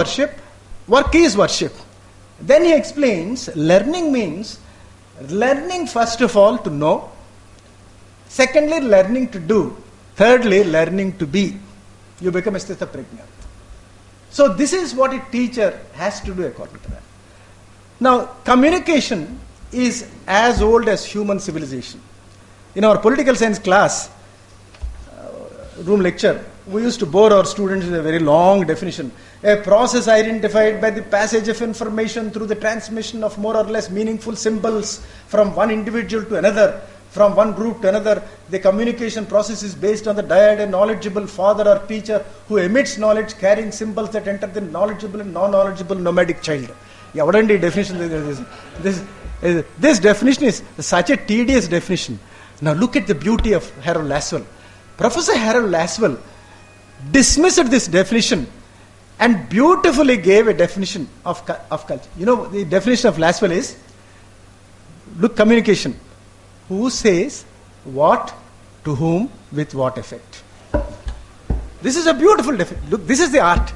worship, work is worship. Then he explains learning means learning first of all to know, secondly learning to do, thirdly learning to be. You become a sthita prajna. So this is what a teacher has to do according to that. Now communication is as old as human civilization. In our political science class, room lecture, we used to bore our students with a very long definition. A process identified by the passage of information through the transmission of more or less meaningful symbols from one individual to another, from one group to another. The communication process is based on the dyad, a knowledgeable father or teacher who emits knowledge carrying symbols that enter the knowledgeable and non-knowledgeable nomadic child. Yeah, what is the definition? This definition is such a tedious definition. Now look at the beauty of Harold Laswell. Professor Harold Laswell dismissed this definition and beautifully gave a definition of culture. You know, the definition of Laswell is, look, communication. Who says what, to whom, with what effect. This is a beautiful definition. Look, this is the art.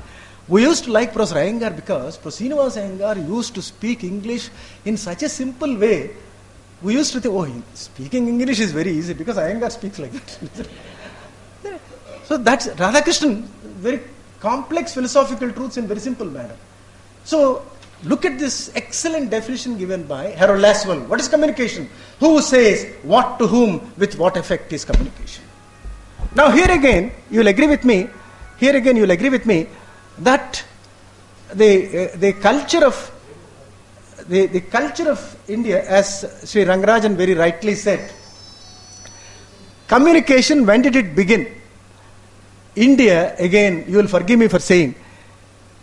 We used to like Professor Iyengar because Professor Srinivasa Iyengar used to speak English in such a simple way. We used to think, oh, speaking English is very easy because Iyengar speaks like that. So that's Radhakrishnan, very complex philosophical truths in very simple manner. So look at this excellent definition given by Harold Laswell. What is communication? Who says what to whom with what effect is communication? Now here again you will agree with me. That the culture of the culture of India, as Sri Rangarajan very rightly said, communication, when did it begin? India, again, you will forgive me for saying,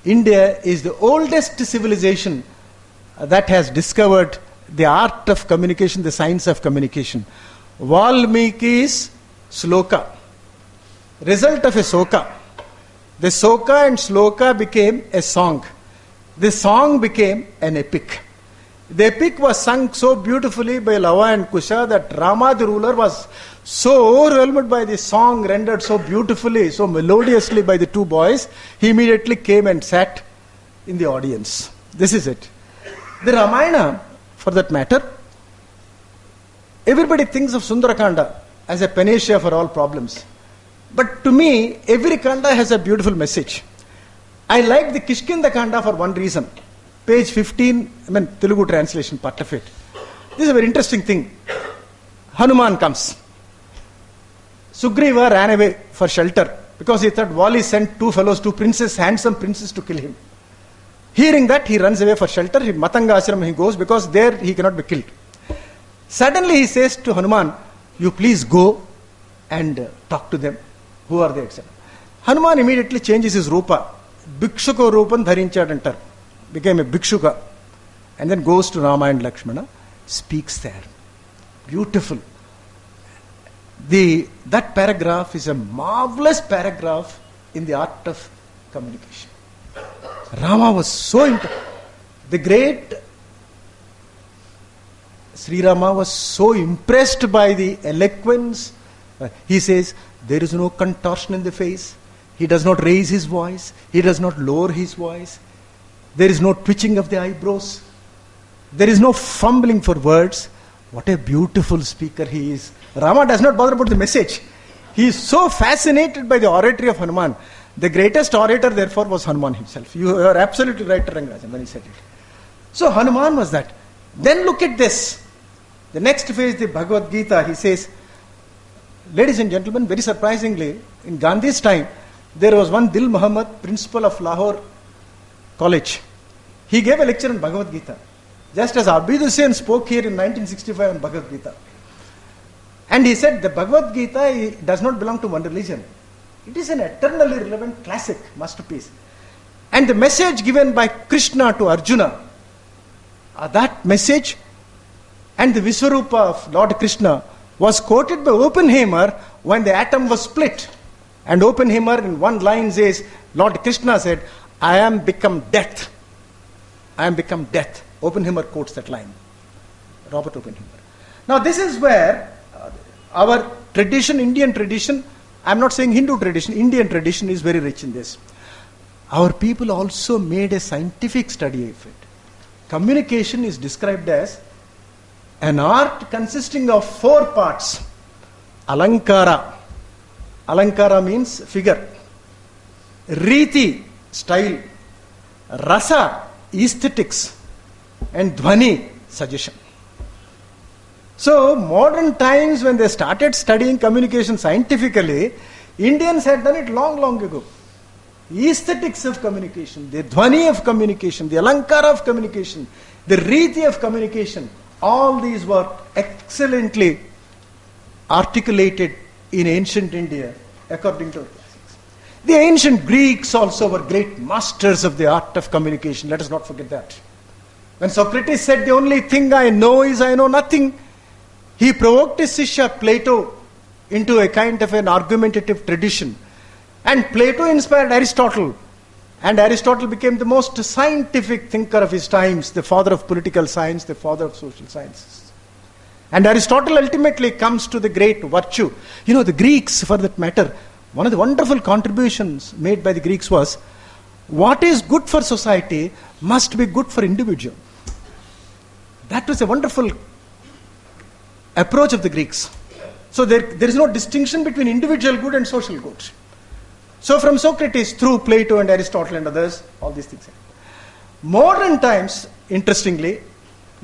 India is the oldest civilization that has discovered the art of communication, the science of communication. Valmiki's Sloka, result of a Soka. The Soka and Sloka became a song. The song became an epic. The epic was sung so beautifully by Lava and Kusha that Rama the ruler was so overwhelmed by the song rendered so beautifully, so melodiously by the two boys, he immediately came and sat in the audience. This is it. The Ramayana, for that matter, everybody thinks of Sundarakanda as a panacea for all problems. But to me, every Kanda has a beautiful message. I like the Kishkinda Kanda for one reason. Page 15, Telugu translation, part of it. This is a very interesting thing. Hanuman comes. Sugriva ran away for shelter because he thought Vali sent two princes, handsome princes to kill him. Hearing that, he runs away for shelter. Matanga Ashram he goes because there he cannot be killed. Suddenly he says to Hanuman, you please go and talk to them. Who are they, etc. Hanuman immediately changes his rupa. Bhikshuka rupan dharinchadantar. Became a bhikshuka. And then goes to Rama and Lakshmana. Speaks there. Beautiful. That paragraph is a marvelous paragraph in the art of communication. Rama was so the great Sri Rama was so impressed by the eloquence. He says, there is no contortion in the face. He does not raise his voice. He does not lower his voice. There is no twitching of the eyebrows. There is no fumbling for words. What a beautiful speaker he is. Rama does not bother about the message. He is so fascinated by the oratory of Hanuman. The greatest orator, therefore, was Hanuman himself. You are absolutely right, Rangarajan, when he said it. So Hanuman was that. Then look at this. The next phase, the Bhagavad Gita, he says, ladies and gentlemen, very surprisingly, in Gandhi's time, there was one Dil Muhammad, principal of Lahore College. He gave a lecture on Bhagavad Gita. Just as Abid Hussain spoke here in 1965 on Bhagavad Gita. And he said the Bhagavad Gita does not belong to one religion. It is an eternally relevant classic, masterpiece. And the message given by Krishna to Arjuna, that message and the Viswarupa of Lord Krishna was quoted by Oppenheimer when the atom was split. And Oppenheimer in one line says, Lord Krishna said, I am become death. I am become death. Oppenheimer quotes that line. Robert Oppenheimer. Now this is where our tradition, Indian tradition, I am not saying Hindu tradition, Indian tradition is very rich in this. our people also made a scientific study of it. Communication is described as an art consisting of 4 parts. Alankara. Alankara means figure. Riti, style. Rasa, aesthetics. And Dhvani, suggestion. So, modern times when they started studying communication scientifically, Indians had done it long, long ago. Aesthetics of communication, the Dhvani of communication, the Alankara of communication, the Riti of communication, all these were excellently articulated in ancient India according to our classics. The ancient Greeks also were great masters of the art of communication. Let us not forget that. When Socrates said, the only thing I know is I know nothing, he provoked his Shishya Plato into a kind of an argumentative tradition. And Plato inspired Aristotle. And Aristotle became the most scientific thinker of his times, the father of political science, the father of social sciences. And Aristotle ultimately comes to the great virtue. The Greeks, for that matter, one of the wonderful contributions made by the Greeks was, what is good for society must be good for individual. That was a wonderful approach of the Greeks. So there is no distinction between individual good and social good. So from Socrates through Plato and Aristotle and others, all these things. Modern times, interestingly,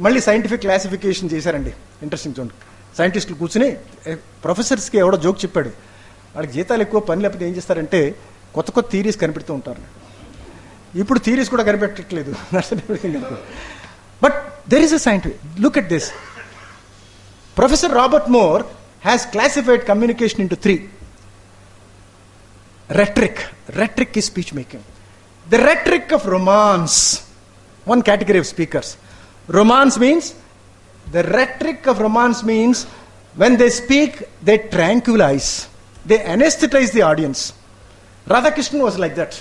మళ్ళీ scientific classification చేశారండి. Interesting చూడండి. సైంటిస్టులు కూర్చుని ప్రొఫెసర్స్కి ఎవడో joke చెప్పాడు, వాళ్ళకి జీతాలు ఎక్కువ, పని లేకపోతే ఏం చేస్తారంటే కొత్త కొత్త థీరీస్ కనిపెడుతూ ఉంటారు. ఇప్పుడు థీరీస్ కూడా కనిపెట్టట్లేదు. But there is a scientific look at this. Professor Robert Moore has classified communication into 3. Rhetoric. Rhetoric is speech making. The rhetoric of romance. One category of speakers. Romance means, the rhetoric of romance means, when they speak, they tranquilize. They anesthetize the audience. Radhakrishnan was like that.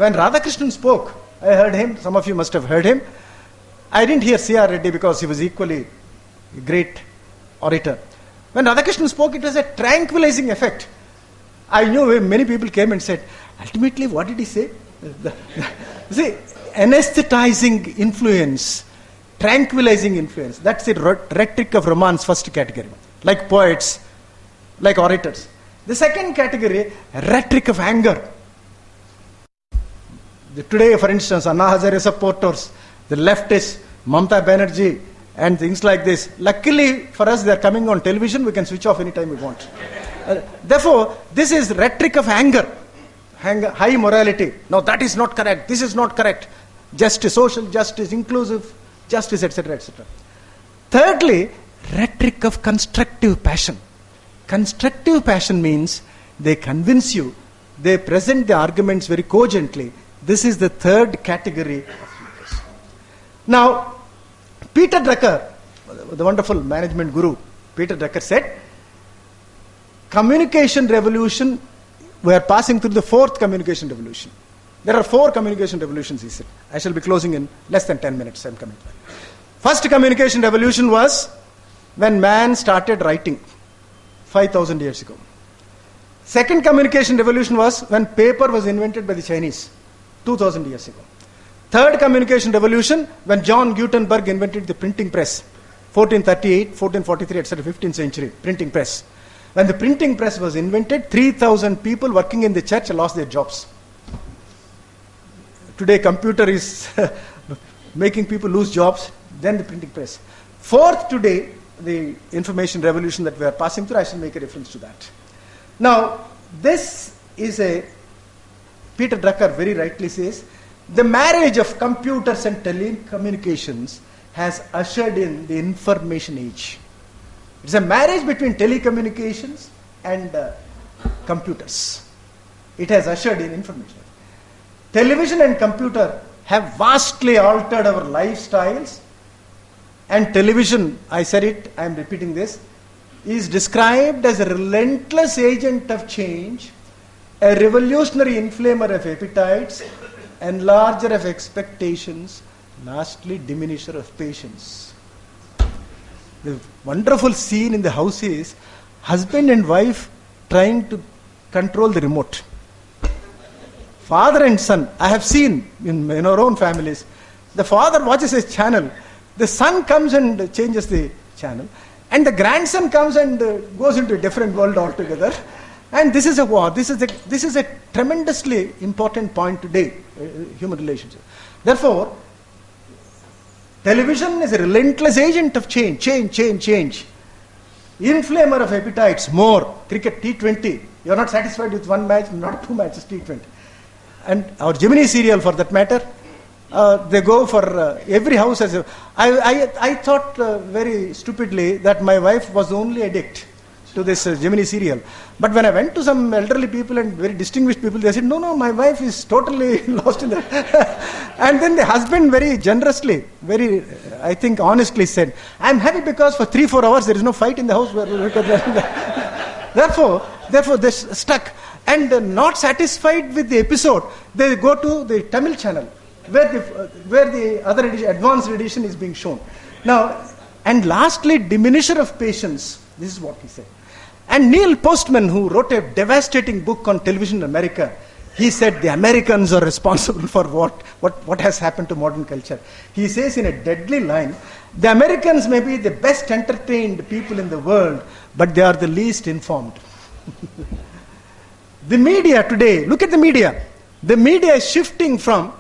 When Radhakrishnan spoke, I heard him, some of you must have heard him. I didn't hear C.R. Reddy because he was equally a great orator. When Radhakrishnan spoke, it was a tranquilizing effect. I knew many people came and said, ultimately, what did he say? See, anesthetizing influence, tranquilizing influence. That's the rhetoric of romance, first category. Like poets, like orators. The second category, rhetoric of anger. Today, for instance, Anna Hazare supporters, the leftists, Mamata Banerjee, and things like this. Luckily for us, they are coming on television. We can switch off anytime we want. Therefore, this is rhetoric of anger, high morality. No, that is not correct. This is not correct. Justice, social justice, inclusive justice, etc., etc. Thirdly, rhetoric of constructive passion. Constructive passion means they convince you, they present the arguments very cogently. This is the third category of speakers. Now, Peter Drucker, the wonderful management guru, Peter Drucker said, communication revolution, we are passing through the 4th communication revolution. There are 4 communication revolutions, he said. I shall be closing in less than 10 minutes. I'm coming back. First communication revolution was when man started writing 5,000 years ago. Second communication revolution was when paper was invented by the Chinese 2,000 years ago. Third communication revolution when John Gutenberg invented the printing press, 1438, 1443, etc., 15th century printing press. When the printing press was invented, 3,000 people working in the church lost their jobs. Today, computer is making people lose jobs, then the printing press. Fourth, today, the information revolution that we are passing through, I shall make a reference to that. Now, this is Peter Drucker very rightly says, the marriage of computers and telecommunications has ushered in the information age. It's a marriage between telecommunications and computers. It has ushered in information. Television and computer have vastly altered our lifestyles, and television, I said it, I am repeating this, is described as a relentless agent of change, a revolutionary inflamer of appetites, enlarger of expectations, lastly diminisher of patience. The wonderful scene in the house is husband and wife trying to control the remote. father and son. I have seen in our own families, the father watches a channel, the son comes and changes the channel, and the grandson comes and goes into a different world altogether. And this is a war. This is a tremendously important point today, human relationship. Therefore, television is a relentless agent of change. Inflamer of appetites, more. Cricket, T20. You are not satisfied with one match, not two matches, T20. And our Gemini serial, for that matter, they go for every house as a... I thought very stupidly that my wife was the only addict to this Gemini serial. But when I went to some elderly people and very distinguished people, they said, no, my wife is totally lost in that. And then the husband very generously, very, I think honestly said, I'm happy because for 3-4 hours there is no fight in the house. Therefore they stuck. And not satisfied with the episode, they go to the Tamil channel, where the other edition, advanced edition is being shown. Now, and lastly, diminisher of patience. This is what he said. And Neil Postman, who wrote a devastating book on television in America, he said the Americans are responsible for what has happened to modern culture. He says in a deadly line, the Americans may be the best entertained people in the world, but they are the least informed. The media today, look at the media. The media is shifting from,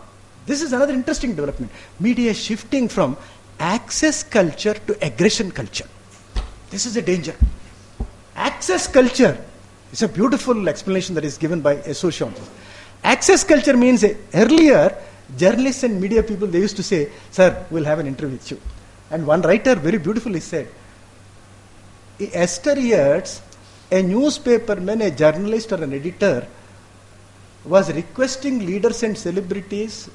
this is another interesting development, media is shifting from access culture to aggression culture. This is a danger. Access culture is a beautiful explanation that is given by a sociologist. Access culture means earlier, journalists and media people, they used to say, sir, we'll have an interview with you. And one writer very beautifully said, years, a newspaperman, a journalist or an editor was requesting leaders and celebrities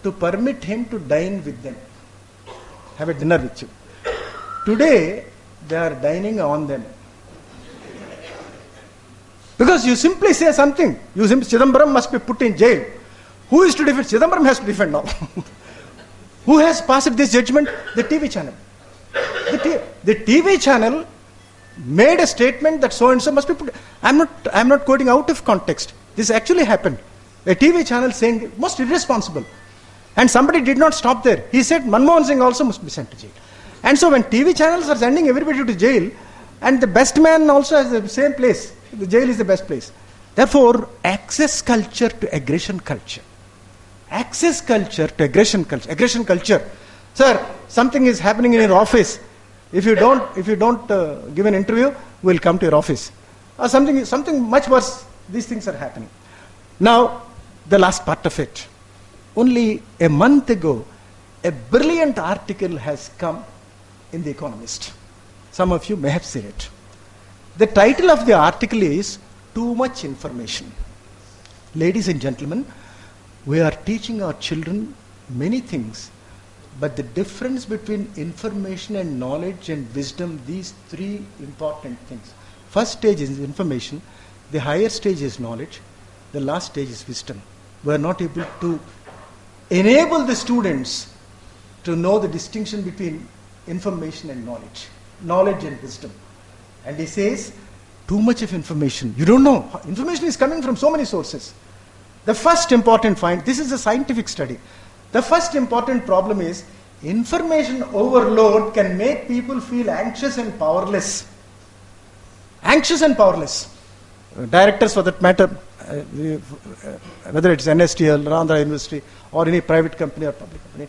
to permit him to dine with them, have a dinner with you. Today, they are dining on them. Because you simply say something. You simply, Chidambaram must be put in jail. Who is to defend? Chidambaram has to defend now. Who has passed this judgment? The TV channel. The TV channel made a statement that so and so must be put. I'm not quoting out of context. This actually happened. A TV channel saying most irresponsible. And somebody did not stop there. He said Manmohan Singh also must be sent to jail. And so when TV channels are sending everybody to jail, and the best man also has the same place, the jail is the best place. Therefore, access culture to aggression culture. Access culture to aggression culture. Aggression culture. Sir, something is happening in your office. If you don't give an interview, we'll come to your office. Or something much worse. These things are happening. Now, the last part of it. Only a month ago, a brilliant article has come in The Economist. Some of you may have seen it. The title of the article is Too Much Information. Ladies and gentlemen, we are teaching our children many things, but the difference between information and knowledge and wisdom, these three important things. First stage is information, the higher stage is knowledge, the last stage is wisdom. We are not able to enable the students to know the distinction between information and knowledge and wisdom. And he says, too much of information. You don't know. Information is coming from so many sources. The first important find, this is a scientific study. The first important problem is information overload can make people feel anxious and powerless. Anxious and powerless. Directors for that matter, whether it's NSTL, Andhra University, or any private company or public company,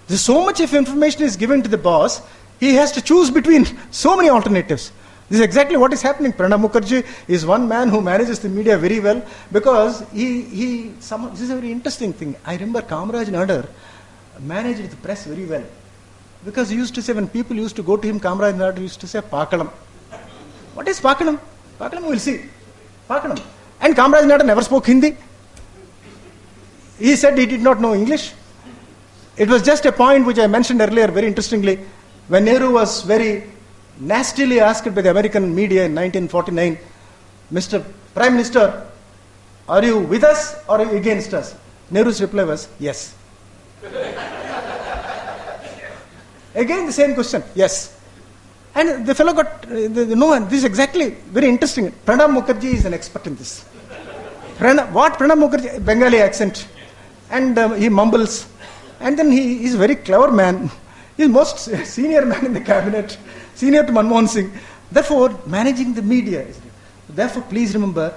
there's so much of information is given to the boss, he has to choose between so many alternatives. This is exactly what is happening. Pranab Mukherjee is one man who manages the media very well because this is a very interesting thing. I remember Kamaraj Nadar managed the press very well because he used to say, when people used to go to him, Kamaraj Nadar used to say, Pakalam. What is Pakalam? Pakalam, we'll see. Pakalam. And Kamaraj Nadar never spoke Hindi. He said he did not know English. It was just a point which I mentioned earlier very interestingly. When Nehru was very nastily asked by the American media in 1949, Mr. Prime Minister, are you with us or are you against us? Nehru's reply was, yes. Again the same question, yes. And the fellow got, no, this is exactly very interesting. Pranab Mukherjee is an expert in this. What Pranab Mukherjee, Bengali accent. And he mumbles. And then he is a very clever man. He is most senior man in the cabinet, senior to Manmohan Singh. Therefore, managing the media. Therefore, please remember,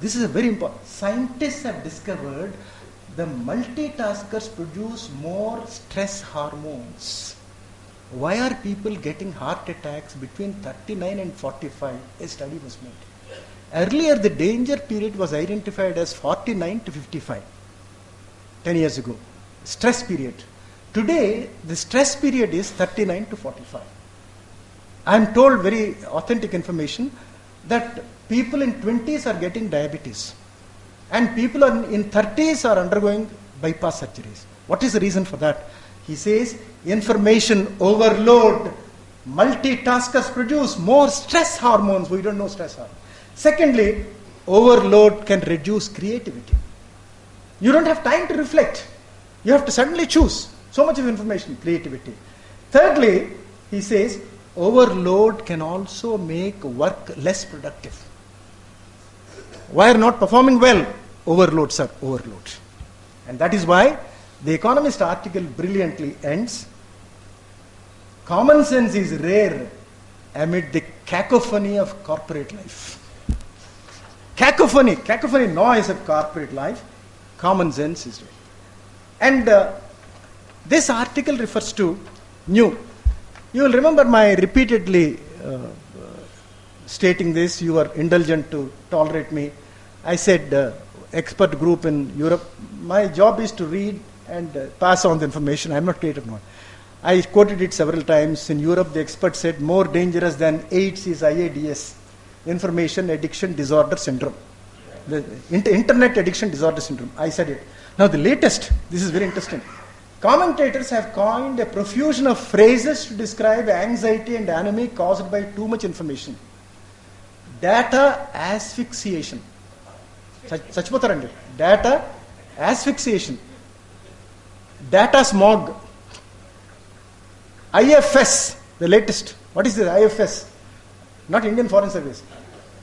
this is a very important. Scientists have discovered the multitaskers produce more stress hormones. Why are people getting heart attacks between 39 and 45? A study was made. Earlier, the danger period was identified as 49 to 55, 10 years ago. Stress period. Today, the stress period is 39 to 45. I am told very authentic information that people in 20s are getting diabetes and people in 30s are undergoing bypass surgeries. What is the reason for that? He says information overload. Multitaskers produce more stress hormones. We don't know stress hormones. Secondly, overload can reduce creativity. You don't have time to reflect. You have to suddenly choose. So much of information, creativity. Thirdly, he says, overload can also make work less productive. Why are not performing well? Overload, sir, overload. And that is why the Economist article brilliantly ends. Common sense is rare amid the cacophony of corporate life. Cacophony, noise of corporate life. Common sense is rare. And this article refers to new. You will remember my repeatedly stating this. You are indulgent to tolerate me. I said expert group in Europe. My job is to read and pass on the information. I am not creative now. I quoted it several times. In Europe, the expert said more dangerous than AIDS is IADS, Information Addiction Disorder Syndrome. The Internet Addiction Disorder Syndrome. I said it. Now the latest, this is very interesting. Commentators have coined a profusion of phrases to describe anxiety and anomie caused by too much information. Data asphyxiation. Data asphyxiation. Data smog. IFS, the latest. What is this IFS? Not Indian Foreign Service.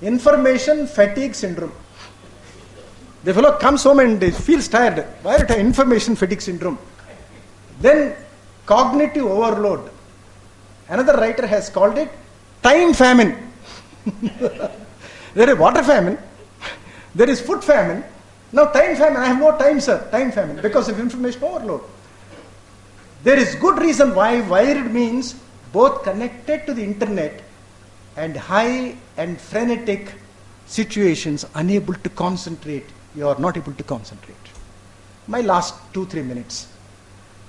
Information Fatigue Syndrome. The fellow comes home and feels tired. Why is it information fatigue syndrome? Then cognitive overload. Another writer has called it time famine. There is water famine. There is food famine. Now time famine. I have no time, sir. Time famine because of information overload. There is good reason why wired means both connected to the internet and high and frenetic situations, unable to concentrate. You are not able to concentrate. My last 2-3 minutes.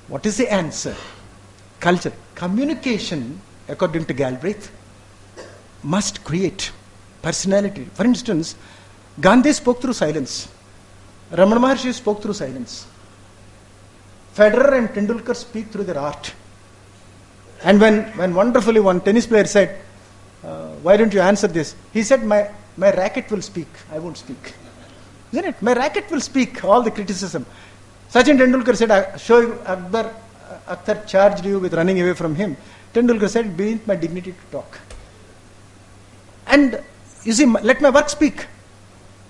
What is the answer? Culture. Communication, according to Galbraith, must create personality. For instance, Gandhi spoke through silence. Ramana Maharshi spoke through silence. Federer and Tendulkar speak through their art. And when wonderfully one tennis player said, why don't you answer this? He said, my racket will speak. I won't speak. Isn't it? My racket will speak all the criticism. Sachin Tendulkar said, Shoaib Akhtar charged you with running away from him. Tendulkar said, beneath my dignity to talk. And you see, let my work speak.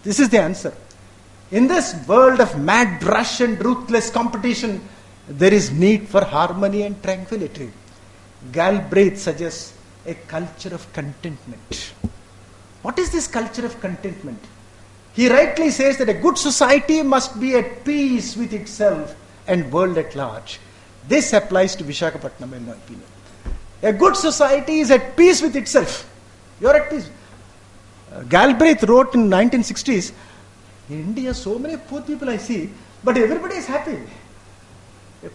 This is the answer. In this world of mad rush and ruthless competition, there is need for harmony and tranquility. Galbraith suggests a culture of contentment. What is this culture of contentment? He rightly says that a good society must be at peace with itself and world at large. This applies to Visakhapatnam in my opinion. A good society is at peace with itself. You are at peace. Galbraith wrote in 1960s, in India so many poor people I see, but everybody is happy.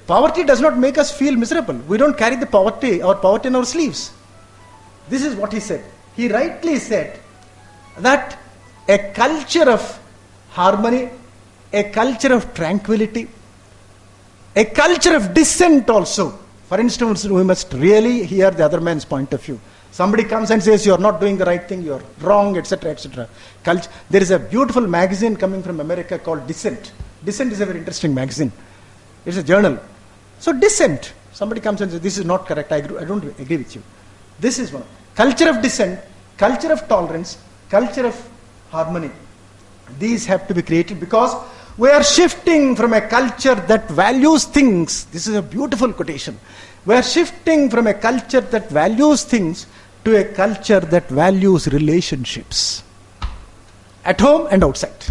Poverty does not make us feel miserable. We don't carry our poverty in our sleeves. This is what he said. He rightly said that a culture of harmony, a culture of tranquility, a culture of dissent also. For instance, we must really hear the other man's point of view. Somebody comes and says, you are not doing the right thing, you are wrong, etc., etc. There is a beautiful magazine coming from America called Dissent. Dissent is a very interesting magazine. It's a journal. So dissent. Somebody comes and says, this is not correct, I don't agree with you. This is one. Culture of dissent, culture of tolerance, culture of harmony. These have to be created because we are shifting from a culture that values things. This is a beautiful quotation. We are shifting from a culture that values things to a culture that values relationships. At home and outside.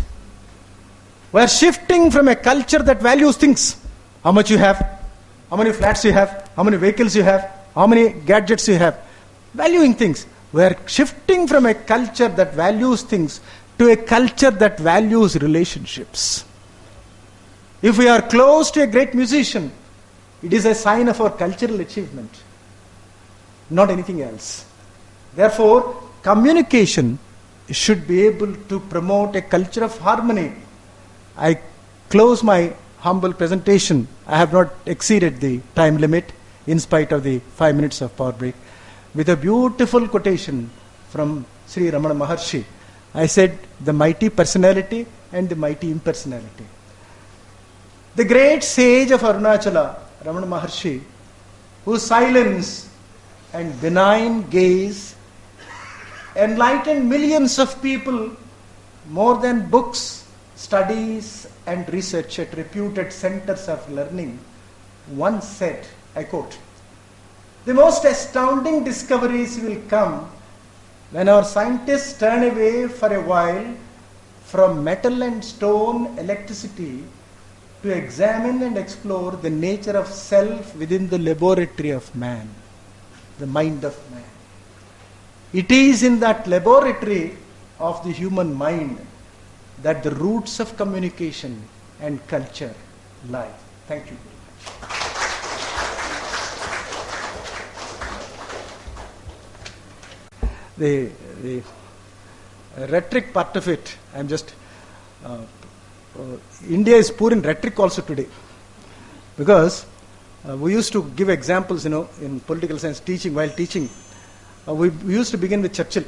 We are shifting from a culture that values things. How much you have, how many flats you have, how many vehicles you have, how many gadgets you have. Valuing things. We are shifting from a culture that values things to a culture that values relationships. If we are close to a great musician, it is a sign of our cultural achievement, not anything else. Therefore, communication should be able to promote a culture of harmony. I close my humble presentation. I have not exceeded the time limit in spite of the 5 minutes of power break, with a beautiful quotation from Sri Ramana Maharshi. I said, the mighty personality and the mighty impersonality. The great sage of Arunachala, Ramana Maharshi, whose silence and benign gaze enlightened millions of people more than books, studies and research at reputed centers of learning, once said, I quote, "The most astounding discoveries will come when our scientists turn away for a while from metal and stone electricity to examine and explore the nature of self within the laboratory of man, the mind of man. It is in that laboratory of the human mind that the roots of communication and culture lie." Thank you very much. The rhetoric part of it, I'm just... India is poor in rhetoric also today. Because we used to give examples, in political science teaching, while teaching. We used to begin with Churchill,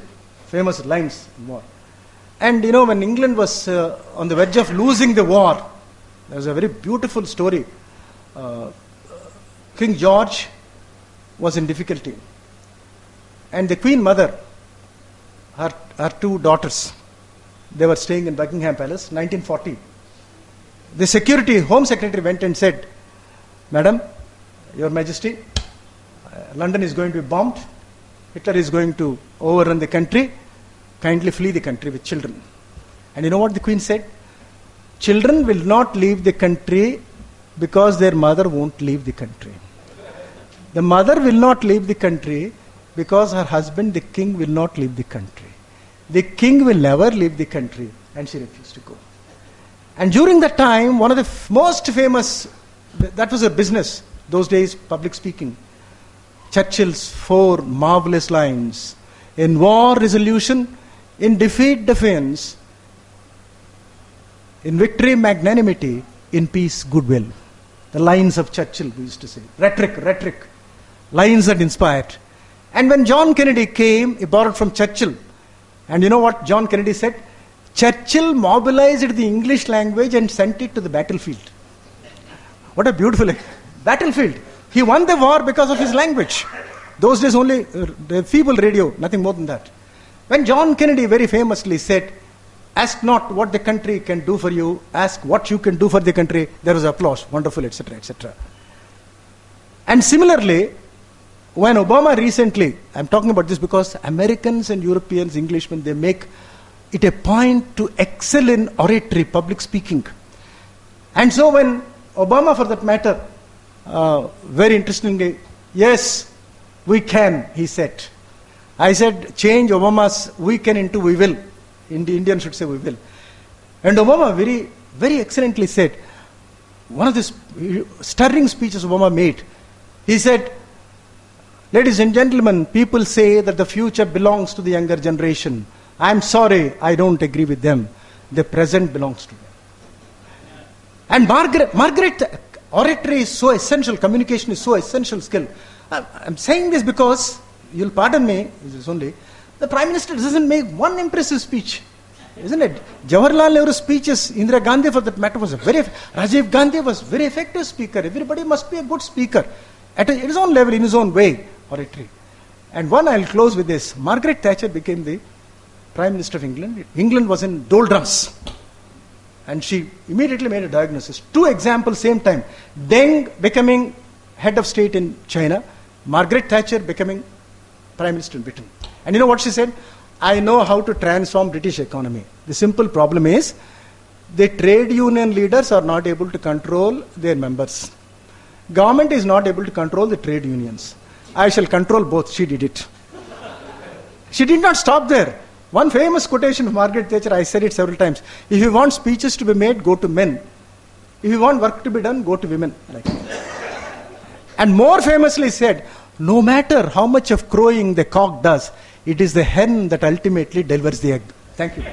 famous lines in war. And when England was on the verge of losing the war, there was a very beautiful story. King George was in difficulty. And the Queen Mother, her two daughters, they were staying in Buckingham Palace, 1940. The Home Secretary went and said, "Madam, Your Majesty, London is going to be bombed. Hitler is going to overrun the country. Kindly flee the country with children." And you know what the Queen said? "Children will not leave the country because their mother won't leave the country. The mother will not leave the country because her husband, the king, will not leave the country. The king will never leave the country." And she refused to go. And during that time, one of the most famous, that was her business, those days, public speaking. Churchill's 4 marvelous lines: "In war, resolution; in defeat, defiance; in victory, magnanimity; in peace, goodwill." The lines of Churchill, we used to say. Rhetoric. Lines that inspired. And when John Kennedy came, he borrowed from Churchill. And you know what John Kennedy said? Churchill mobilized the English language and sent it to the battlefield. What a beautiful battlefield. He won the war because of his language. Those days only the feeble radio, nothing more than that. When John Kennedy very famously said, "Ask not what the country can do for you, ask what you can do for the country," there was applause, wonderful, etc., etc. And similarly, when Obama recently, I'm talking about this because Americans and Europeans, Englishmen, they make it a point to excel in oratory, public speaking. And so when Obama, for that matter, very interestingly, "Yes, we can," he said. I said, change Obama's "we can" into "we will." Indian should say "we will." And Obama very, very excellently said, one of the stirring speeches Obama made, he said, "Ladies and gentlemen, people say that the future belongs to the younger generation. I'm sorry, I don't agree with them. The present belongs to them." And Margaret, oratory is so essential, communication is so essential skill. I'm saying this because, you'll pardon me, this is only, the Prime Minister doesn't make one impressive speech. Isn't it? Jawaharlal Nehru's speeches, Indira Gandhi for that matter Rajiv Gandhi was very effective speaker. Everybody must be a good speaker. At his own level, in his own way, oratory. And one, I'll close with this. Margaret Thatcher became the Prime Minister of England. England was in doldrums. And she immediately made a diagnosis. Two examples, same time. Deng becoming head of state in China, Margaret Thatcher becoming Prime Minister in Britain. And you know what she said? I know how to transform British economy. The simple problem is, the trade union leaders are not able to control their members. Government is not able to control the trade unions. I shall control both. She did it. She did not stop there. One famous quotation of Margaret Thatcher, I said it several times. If you want speeches to be made, go to men. If you want work to be done, go to women. Like. And more famously said, no matter how much of crowing the cock does, it is the hen that ultimately delivers the egg. Thank you.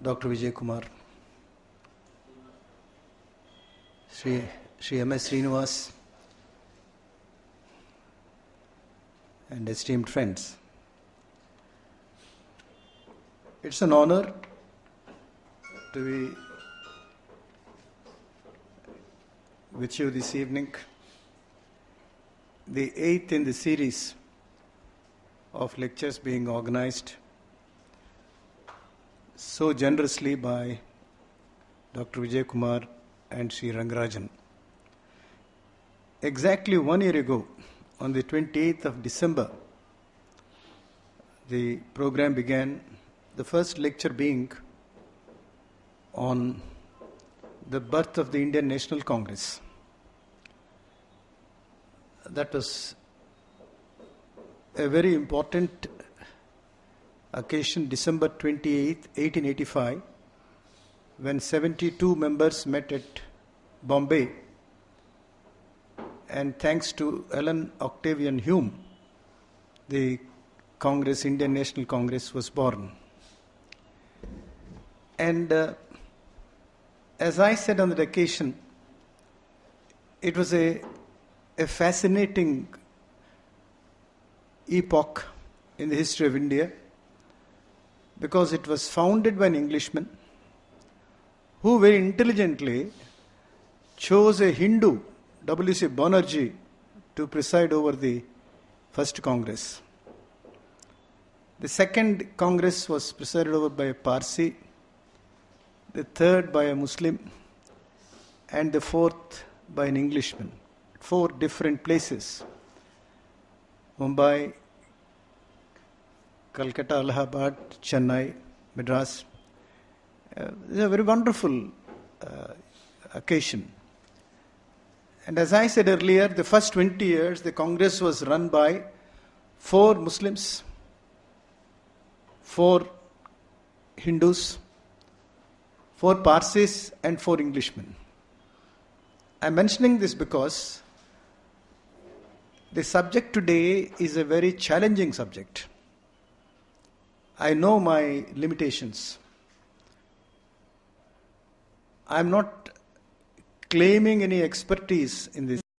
Dr. Vijay Kumar, Sri M.S. Srinivas, and esteemed friends. It's an honor to be with you this evening, the 8th in the series of lectures being organized so generously by Dr. Vijay Kumar and Sri Rangarajan. Exactly 1 year ago, on the 28th of December, the program began, the first lecture being on the birth of the Indian National Congress. That was a very important occasion, December 28th, 1885, when 72 members met at Bombay, and thanks to Ellen Octavian Hume, the Congress, Indian National Congress, was born. And as I said on that occasion, it was a fascinating epoch in the history of India, because it was founded by an Englishman who very intelligently chose a Hindu, W.C. Banerjee, to preside over the first Congress. The second Congress was presided over by a Parsi, the third by a Muslim, and the fourth by an Englishman. 4 different places: Mumbai, Calcutta, Allahabad, Chennai, Madras. It's a very wonderful occasion. And as I said earlier, the first 20 years, the Congress was run by 4 Muslims, 4 Hindus, 4 Parsis, and 4 Englishmen. I'm mentioning this because the subject today is a very challenging subject. I know my limitations. I'm not claiming any expertise in this.